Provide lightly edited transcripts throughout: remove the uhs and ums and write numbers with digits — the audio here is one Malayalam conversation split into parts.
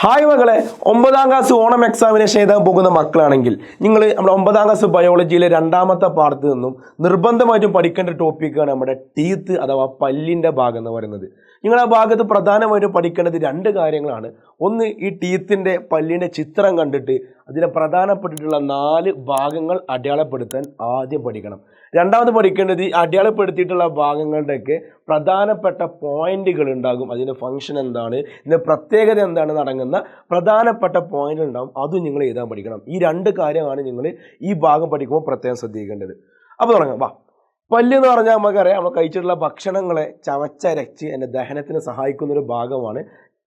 ഹായ് മക്കളെ, 9ാം ക്ലാസ് ഓണം എക്സാമിനേഷൻ എഴുതാൻ പോകുന്ന മക്കളാണെങ്കിൽ നിങ്ങൾ നമ്മുടെ 9ാം ക്ലാസ് ബയോളജിയിലെ രണ്ടാമത്തെ പാഠത്തിൽ നിന്നും നിർബന്ധമായിട്ടും പഠിക്കേണ്ട ടോപ്പിക്കാണ് നമ്മുടെ ടീത്ത് അഥവാ പല്ലിൻ്റെ ഭാഗം എന്ന് പറയുന്നത്. നിങ്ങൾ ആ ഭാഗത്ത് പ്രധാനമായിട്ടും പഠിക്കേണ്ടത് രണ്ട് കാര്യങ്ങളാണ്. ഒന്ന്, ഈ ടീത്തിൻ്റെ പല്ലിൻ്റെ ചിത്രം കണ്ടിട്ട് അതിലെ പ്രധാനപ്പെട്ടിട്ടുള്ള 4 ഭാഗങ്ങൾ അടയാളപ്പെടുത്താൻ ആദ്യം പഠിക്കണം. രണ്ടാമത് പഠിക്കേണ്ടത് ഈ അടയാളപ്പെടുത്തിയിട്ടുള്ള ഭാഗങ്ങളുടെയൊക്കെ പ്രധാനപ്പെട്ട പോയിന്റുകൾ ഉണ്ടാകും. അതിൻ്റെ ഫംഗ്ഷൻ എന്താണ്, ഇതിൻ്റെ പ്രത്യേകത എന്താണെന്ന് അടങ്ങുന്ന പ്രധാനപ്പെട്ട പോയിന്റുകൾ ഉണ്ടാകും. അതും നിങ്ങൾ എഴുതാൻ പഠിക്കണം. ഈ രണ്ട് കാര്യമാണ് നിങ്ങൾ ഈ ഭാഗം പഠിക്കുമ്പോൾ പ്രത്യേകം ശ്രദ്ധിക്കേണ്ടത്. അപ്പോൾ തുടങ്ങാം. വാ. പല്ല് എന്ന് പറഞ്ഞാൽ നമുക്കറിയാം, നമ്മൾ കഴിച്ചിട്ടുള്ള ഭക്ഷണങ്ങളെ ചവച്ചരച്ച് അതിൻ്റെ ദഹനത്തിന് സഹായിക്കുന്നൊരു ഭാഗമാണ്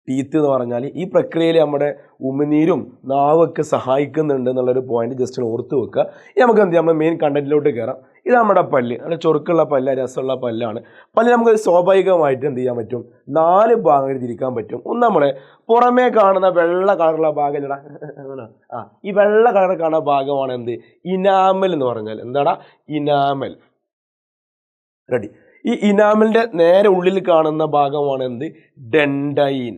ടീത്ത് എന്ന് പറഞ്ഞാൽ. ഈ പ്രക്രിയയിൽ നമ്മുടെ ഉമിനീരും നാവൊക്കെ സഹായിക്കുന്നുണ്ട് എന്നുള്ളൊരു പോയിന്റ് ജസ്റ്റ് ഓർത്ത് വെക്കുക. ഇനി നമുക്ക് എന്ത് ചെയ്യാം, നമ്മൾ മെയിൻ കണ്ടന്റിലോട്ട് കയറാം. ഇത് നമ്മുടെ പല്ല്, നല്ല ചൊറുക്കുള്ള പല്ല്, രസമുള്ള പല്ലാണ്. പല്ല് നമുക്ക് സ്വാഭാവികമായിട്ട് എന്ത് ചെയ്യാൻ പറ്റും, 4 ഭാഗങ്ങളിൽ തിരിക്കാൻ പറ്റും. ഒന്ന്, നമ്മളെ പുറമേ കാണുന്ന വെള്ള കളറുള്ള ഭാഗം ഈ വെള്ള കളർ കാണുന്ന ഭാഗമാണ് എന്ത്, ഇനാമൽ എന്ന് പറഞ്ഞാൽ. എന്താടാ ഇനാമൽ? റെഡി. ഈ ഇനാമലിൻ്റെ നേരെ ഉള്ളിൽ കാണുന്ന ഭാഗമാണ് എന്ത്, ഡെൻഡൈൻ.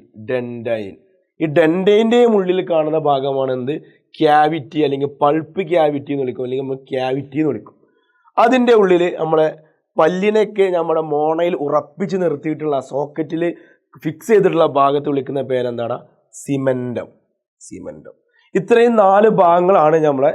ഈ ഡെൻഡൈൻ്റെയും ഉള്ളിൽ കാണുന്ന ഭാഗമാണ് എന്ത്, ക്യാവിറ്റി, അല്ലെങ്കിൽ പൾപ്പ് ക്യാവിറ്റി എന്ന് വിളിക്കും, അല്ലെങ്കിൽ നമ്മൾ ക്യാവിറ്റി എന്ന് വിളിക്കും. അതിൻ്റെ ഉള്ളിൽ നമ്മളെ പല്ലിനൊക്കെ നമ്മുടെ മോണയിൽ ഉറപ്പിച്ച് നിർത്തിയിട്ടുള്ള സോക്കറ്റിൽ ഫിക്സ് ചെയ്തിട്ടുള്ള ഭാഗത്ത് വിളിക്കുന്ന പേരെന്താണ്, സിമൻറ്റം. ഇത്രയും 4 ഭാഗങ്ങളാണ് നമ്മളെ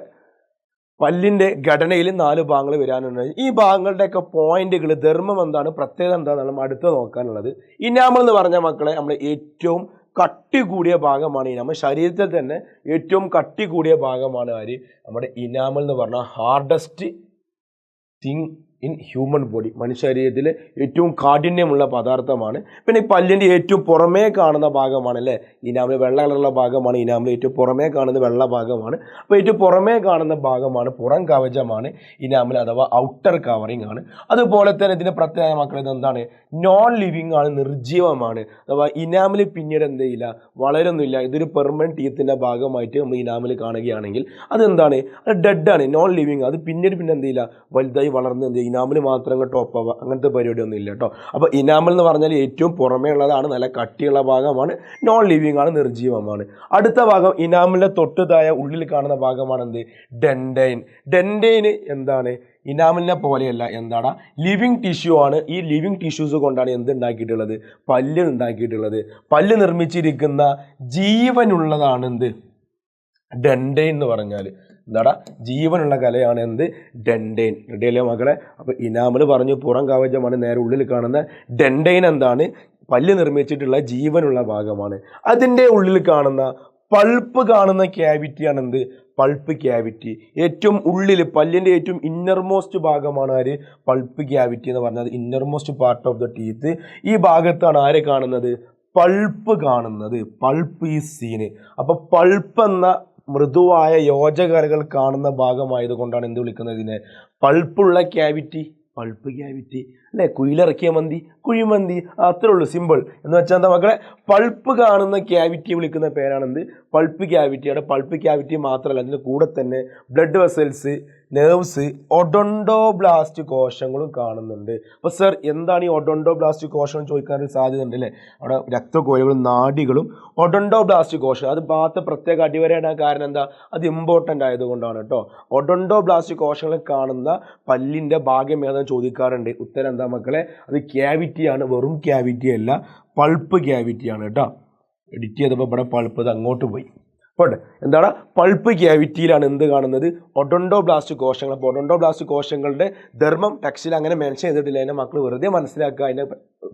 പല്ലിൻ്റെ ഘടനയിൽ 4 ഭാഗങ്ങൾ വരാനുണ്ട്. ഈ ഭാഗങ്ങളുടെയൊക്കെ പോയിന്റുകൾ, ധർമ്മം എന്താണ്, പ്രത്യേകത എന്താണെന്ന് നമ്മൾ അടുത്ത് നോക്കാനുള്ളത്. ഇനാമൽ എന്ന് പറഞ്ഞ മക്കളെ, നമ്മൾ ഏറ്റവും കട്ടി കൂടിയ ഭാഗമാണ് ഇനാമൽ. ശരീരത്തിൽ തന്നെ ഏറ്റവും കട്ടി കൂടിയ ഭാഗമാണ് ആര്, നമ്മുടെ ഇനാമൽ എന്ന് പറഞ്ഞാൽ hardest thing in human body. മനുഷ്യ ശരീരത്തിൽ ഏറ്റവും കാഠിന്യമുള്ള പദാർത്ഥമാണ്. പിന്നെ ഈ പല്ലിൻ്റെ ഏറ്റവും പുറമേ കാണുന്ന ഭാഗമാണ് അല്ലേ ഇനാമൽ. വെള്ള കളറുള്ള ഭാഗമാണ് ഇനാമൽ. ഏറ്റവും പുറമേ കാണുന്ന വെള്ള ഭാഗമാണ്. അപ്പോൾ ഏറ്റവും പുറമേ കാണുന്ന ഭാഗമാണ്, പുറം കവചമാണ് ഇനാമൽ അഥവാ ഔട്ടർ കവറിങ് ആണ്. അതുപോലെ തന്നെ ഇതിൻ്റെ പ്രത്യേക മക്കൾ ഇതെന്താണ്, നോൺ ലിവിങ് ആണ്, നിർജ്ജീവമാണ്. അഥവാ ഇനാമൽ പിന്നീട് എന്ത് ചെയ്യില്ല, വളരുന്നില്ല. ഇതൊരു പെർമനൻറ്റ് ടീത്തിൻ്റെ ഭാഗമായിട്ട് നമ്മൾ ഇനാമൽ കാണുകയാണെങ്കിൽ അതെന്താണ്, അത് ഡെഡാണ്, നോൺ ലിവിങ്. അത് പിന്നീട് എന്ത് ചെയ്യില്ല, വലുതായി വളർന്ന് എന്ത് ചെയ്യും, ഇനാമൽ മാത്രം ടോപ്പ് ആവുക, അങ്ങനത്തെ പരിപാടിയൊന്നും ഇല്ല കേട്ടോ. അപ്പോൾ ഇനാമൽ എന്ന് പറഞ്ഞാൽ ഏറ്റവും പുറമേ ഉള്ളതാണ്, നല്ല കട്ടിയുള്ള ഭാഗമാണ്, നോൺ ലിവിങ് ആണ്, നിർജ്ജീവമാണ്. അടുത്ത ഭാഗം ഇനാമലിൻ്റെ തൊട്ടുതായ ഉള്ളിൽ കാണുന്ന ഭാഗമാണ് എന്ത്, ഡെൻഡൈൻ എന്താണ്, ഇനാമലിനെ പോലെയല്ല, എന്താണ്, ലിവിങ് ടിഷ്യൂ ആണ്. ഈ ലിവിങ് ടിഷ്യൂസ് കൊണ്ടാണ് എന്ത് ഉണ്ടാക്കിയിട്ടുള്ളത്, പല്ല് ഉണ്ടാക്കിയിട്ടുള്ളത്. പല്ല് നിർമ്മിച്ചിരിക്കുന്ന ജീവനുള്ളതാണ് എന്ത്, ഡെൻഡൈൻ എന്ന് പറഞ്ഞാൽ. എന്താടാ, ജീവനുള്ള കലയാണ് എന്ത്, ഡെൻഡൈൻ. റെഡിയല്ലേ മക്കളെ? അപ്പോൾ ഇനാമൽ പറഞ്ഞു പുറം കവചമാണ്, നേരെ ഉള്ളിൽ കാണുന്ന ഡെൻഡൈൻ എന്താണ്, പല്ല് നിർമ്മിച്ചിട്ടുള്ള ജീവനുള്ള ഭാഗമാണ്. അതിൻ്റെ ഉള്ളിൽ കാണുന്ന പൾപ്പ് കാണുന്ന ക്യാവിറ്റിയാണ് എന്ത്, പൾപ്പ് ക്യാവിറ്റി. ഏറ്റവും ഉള്ളിൽ പല്ലിൻ്റെ ഏറ്റവും ഇന്നർമോസ്റ്റ് ഭാഗമാണ് ആര്, പൾപ്പ് ക്യാവിറ്റി എന്ന് പറഞ്ഞത്, innermost part of the teeth. ഈ ഭാഗത്താണ് ആരെ കാണുന്നത്, പൾപ്പ് കാണുന്നത്. പൾപ്പ് ഈ സീന്. അപ്പോൾ പൾപ്പ് എന്ന മൃദുവായ യോജകരകൾ കാണുന്ന ഭാഗമായതുകൊണ്ടാണ് എന്ത് വിളിക്കുന്നത്, ഇതിനെ പൾപ്പുള്ള ക്യാവിറ്റി, പൾപ്പ് ക്യാവിറ്റി അല്ലേ. കുയിലിറക്കിയ മന്തി, കുഴിമന്തി, അത്രേ ഉള്ളൂ, സിമ്പിൾ. എന്ന് വെച്ചാൽ എന്താ മക്കളെ, പൾപ്പ് കാണുന്ന ക്യാവിറ്റി വിളിക്കുന്ന പേരാണെന്ത്, പൾപ്പ് ക്യാവിറ്റിയുടെ. പൾപ്പ് ക്യാവിറ്റി മാത്രമല്ല, അതിൻ്റെ കൂടെ തന്നെ ബ്ലഡ് വെസൽസ്, നെർവ്സ്, ഒഡോണ്ടോബ്ലാസ്റ്റ് കോശങ്ങളും കാണുന്നുണ്ട്. അപ്പോൾ സർ എന്താണ് ഈ ഒഡോണ്ടോബ്ലാസ്റ്റ് കോശം ചോദിക്കാനൊരു സാധ്യത ഉണ്ട് അല്ലേ. അവിടെ രക്തക്കോശകളും നാഡികളും ഒഡോണ്ടോബ്ലാസ്റ്റ് കോശം, അത് ഭാഗത്ത് പ്രത്യേക അടിവരയുടെ കാരണം എന്താ, അത് ഇമ്പോർട്ടൻ്റ് ആയതുകൊണ്ടാണ് കേട്ടോ. ഒഡോണ്ടോബ്ലാസ്റ്റ് കോശങ്ങൾ കാണുന്ന പല്ലിൻ്റെ ഭാഗം ഏതാണെന്ന് ചോദിക്കാറുണ്ട്. ഉത്തരം എന്താ മക്കളെ, അത് ക്യാവിറ്റിയാണ്, വെറും ക്യാവിറ്റി അല്ല, പൾപ്പ് ക്യാവിറ്റിയാണ് കേട്ടോ. എഡിറ്റ് ചെയ്തപ്പോൾ ഇവിടെ പൾപ്പ് ഇത് അങ്ങോട്ട് പോയി. പോട്ടെ, എന്താണ്, പൾപ്പ് ക്യാവിറ്റിയിലാണ് എന്ത് കാണുന്നത്, ഒഡോണ്ടോബ്ലാസ്റ്റ് കോശങ്ങൾ. അപ്പോൾ ഒഡോണ്ടോബ്ലാസ്റ്റ് കോശങ്ങളുടെ ധർമ്മം ടെക്സ്റ്റിൽ അങ്ങനെ മെൻഷൻ ചെയ്തിട്ടില്ല. അതിൻ്റെ മക്കൾ വെറുതെ മനസ്സിലാക്കുക. അതിൻ്റെ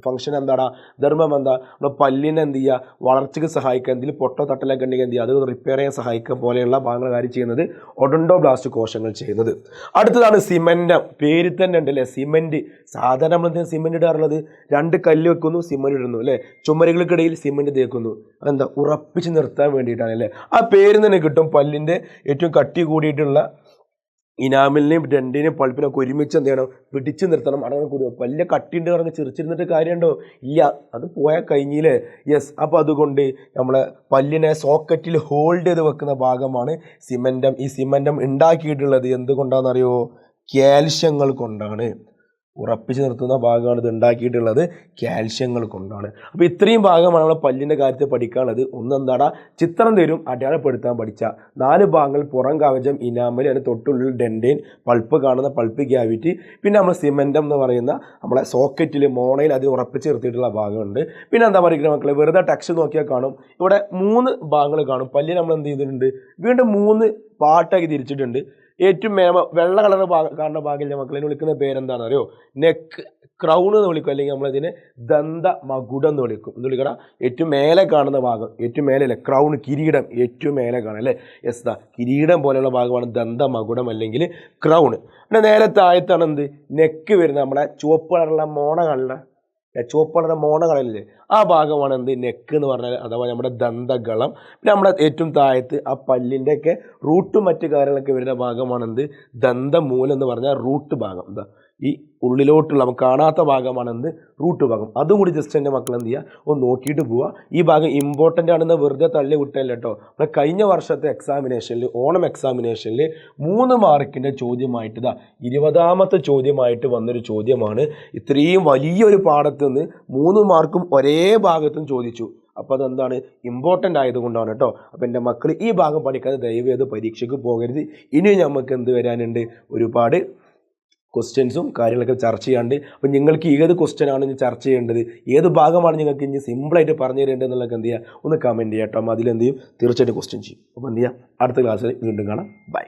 ഫംഗ്ഷൻ എന്താടാ, ധർമ്മം എന്താ, നമ്മൾ പല്ലിനെ എന്ത് ചെയ്യുക, വളർച്ചയ്ക്ക് സഹായിക്കുക, എന്തെങ്കിലും പൊട്ടോ തട്ടലൊക്കെ ഉണ്ടെങ്കിൽ എന്ത് ചെയ്യുക, അത് റിപ്പയർ ചെയ്യാൻ സഹായിക്കുക പോലെയുള്ള ഭാഗങ്ങൾ കാര്യം ചെയ്യുന്നത് ഒഡോണ്ടോബ്ലാസ്റ്റ് കോശങ്ങൾ ചെയ്യുന്നത്. അടുത്തതാണ് സിമൻറ്റം. പേരിൽ തന്നെ ഉണ്ടല്ലേ സിമൻറ്റ്. സാധാരണ നമ്മൾ സിമൻറ്റ് ഇടാറുള്ളത്, 2 കല്ല് വെക്കുന്നു, സിമൻറ്റ് ഇടുന്നു അല്ലേ, ചുമരുകൾക്കിടയിൽ സിമൻറ്റ് തേക്കുന്നു. അതെന്താ, ഉറപ്പിച്ച് നിർത്താൻ വേണ്ടിയിട്ടാണ് അല്ലേ. ആ പേര് തന്നെ കിട്ടും. പല്ലിൻ്റെ ഏറ്റവും കട്ടി കൂടിയിട്ടുള്ള ഇനാമലിനെയും ഡെൻഡിനെയും പൾപ്പിനൊക്കെ ഒരുമിച്ച് എന്ത് ചെയ്യണം, പിടിച്ചു നിർത്തണം. അടങ്ങാൻ കൂടി പല്ല് കട്ടിയുണ്ട് പറഞ്ഞ് ചിരിച്ചിരുന്നിട്ട് കാര്യമുണ്ടോ, ഇല്ല, അത് പോയാൽ കഴിഞ്ഞില്ലേ. യെസ്. അപ്പോൾ അതുകൊണ്ട് നമ്മളെ പല്ലിനെ സോക്കറ്റിൽ ഹോൾഡ് ചെയ്ത് വെക്കുന്ന ഭാഗമാണ് സിമൻറ്റം. ഈ സിമൻറ്റം ഉണ്ടാക്കിയിട്ടുള്ളത് എന്തുകൊണ്ടാണെന്നറിയോ, കാൽഷ്യങ്ങൾ കൊണ്ടാണ്. ഉറപ്പിച്ച് നിർത്തുന്ന ഭാഗമാണ് ഇത് ഉണ്ടാക്കിയിട്ടുള്ളത് കാൽഷ്യങ്ങൾ കൊണ്ടാണ്. അപ്പോൾ ഇത്രയും ഭാഗമാണ് നമ്മൾ പല്ലിൻ്റെ കാര്യത്തിൽ പഠിക്കാനുള്ളത്. ഒന്നെന്താടാ, ചിത്രം തരും, അടയാളപ്പെടുത്താൻ പഠിച്ച 4 ഭാഗങ്ങൾ: പുറം കവചം, ഇനാമൽ, അതിന് തൊട്ടുള്ളിൽ ഡെൻഡൈൻ, പൾപ്പ് കാണുന്ന പൾപ്പ് ക്യാവിറ്റി, പിന്നെ നമ്മൾ സിമെൻറ്റം എന്ന് പറയുന്ന നമ്മളെ സോക്കറ്റിൽ മോണയിൽ അത് ഉറപ്പിച്ച് നിർത്തിയിട്ടുള്ള ഭാഗമുണ്ട്. പിന്നെ എന്താ പറയുക മക്കളെ, വെറുതെ ടെക്സ്റ്റ് നോക്കിയാൽ കാണും ഇവിടെ 3 ഭാഗങ്ങൾ കാണും. പല്ലിൽ നമ്മൾ എന്ത് ചെയ്തിട്ടുണ്ട്, വീണ്ടും 3 പാർട്ടാക്കി തിരിച്ചിട്ടുണ്ട്. ഏറ്റവും വെള്ള കളർ കാണുന്ന ഭാഗമില്ല മക്കളെ, വിളിക്കുന്ന പേരെന്താണെന്ന് അറിയോ? നെക്ക് ക്രൗൺ എന്ന് വിളിക്കും, അല്ലെങ്കിൽ നമ്മളതിനെ ദന്ത മകുടം എന്ന് വിളിക്കും. എന്ന് വിളിക്കണം, ഏറ്റവും മേലെ കാണുന്ന ഭാഗം, ഏറ്റവും മേലെ ക്രൗൺ, കിരീടം ഏറ്റവും മേലെ കാണാം അല്ലേ? യെസ്, ദാ കിരീടം പോലെയുള്ള ഭാഗമാണ് ദന്ത മകുടം അല്ലെങ്കിൽ ക്രൗൺ. പിന്നെ നേരെ താഴത്താണ് എന്ത്, നെക്ക് വരുന്നത്, നമ്മളെ ചുവപ്പ് കളറുള്ള മോണ കളറില്ലേ, ആ ഭാഗമാണ് എന്ത്, നെക്ക് എന്ന് പറഞ്ഞാൽ, അഥവാ നമ്മുടെ ദന്തഗളം. പിന്നെ നമ്മുടെ ഏറ്റവും താഴത്ത് ആ പല്ലിൻ്റെയൊക്കെ റൂട്ടും മറ്റു കാര്യങ്ങളൊക്കെ വരുന്ന ഭാഗമാണ് എന്ത്, ദന്തമൂലം എന്ന് പറഞ്ഞാൽ റൂട്ട് ഭാഗം. എന്താ ഈ ഉള്ളിലോട്ടുള്ള നമുക്ക് കാണാത്ത ഭാഗമാണ് എന്ത്, റൂട്ട് ഭാഗം. അതും കൂടി ജസ്റ്റ് എൻ്റെ മക്കൾ എന്ത് ചെയ്യുക, ഒന്ന് നോക്കിയിട്ട് പോവുക. ഈ ഭാഗം ഇമ്പോർട്ടൻ്റ് ആണെന്ന് വെറുതെ തള്ളി വിട്ടല്ല കേട്ടോ. അപ്പോൾ കഴിഞ്ഞ വർഷത്തെ എക്സാമിനേഷനിൽ, ഓണം എക്സാമിനേഷനിൽ 3 മാർക്കിൻ്റെ ചോദ്യമായിട്ട് 20ാമത്തെ ചോദ്യമായിട്ട് വന്നൊരു ചോദ്യമാണ്. ഇത്രയും വലിയൊരു പാഠത്ത് നിന്ന് 3 മാർക്കും ഒരേ ഭാഗത്തും ചോദിച്ചു. അപ്പോൾ അതെന്താണ്, ഇമ്പോർട്ടൻ്റ് ആയതുകൊണ്ടാണ് കേട്ടോ. അപ്പോൾ എൻ്റെ മക്കൾ ഈ ഭാഗം പഠിക്കാതെ ദയവേത് പരീക്ഷയ്ക്ക് പോകരുത്. ഇനി നമുക്ക് എന്ത് വരാനുണ്ട്, ഒരുപാട് ക്വസ്റ്റ്യൻസും കാര്യങ്ങളൊക്കെ ചർച്ച ചെയ്യാണ്ട്. അപ്പോൾ നിങ്ങൾക്ക് ഏത് ക്വസ്റ്റ്യനാണ് ഇനി ചർച്ച ചെയ്യേണ്ടത്, ഏത് ഭാഗമാണ് നിങ്ങൾക്ക് ഇനി സിമ്പിളായിട്ട് പറഞ്ഞു തരേണ്ടത് എന്നുള്ളത് എന്ത് ചെയ്യുക, ഒന്ന് കമൻറ്റ് ചെയ്യാം കേട്ടോ. അതിലെന്ത് ചെയ്യും, തീർച്ചയായിട്ടും ക്വസ്റ്റ്യൻ ചെയ്യും. അപ്പോൾ എന്ത് ചെയ്യുക, അടുത്ത ക്ലാസ്സിൽ വീണ്ടും കാണാം. ബൈ.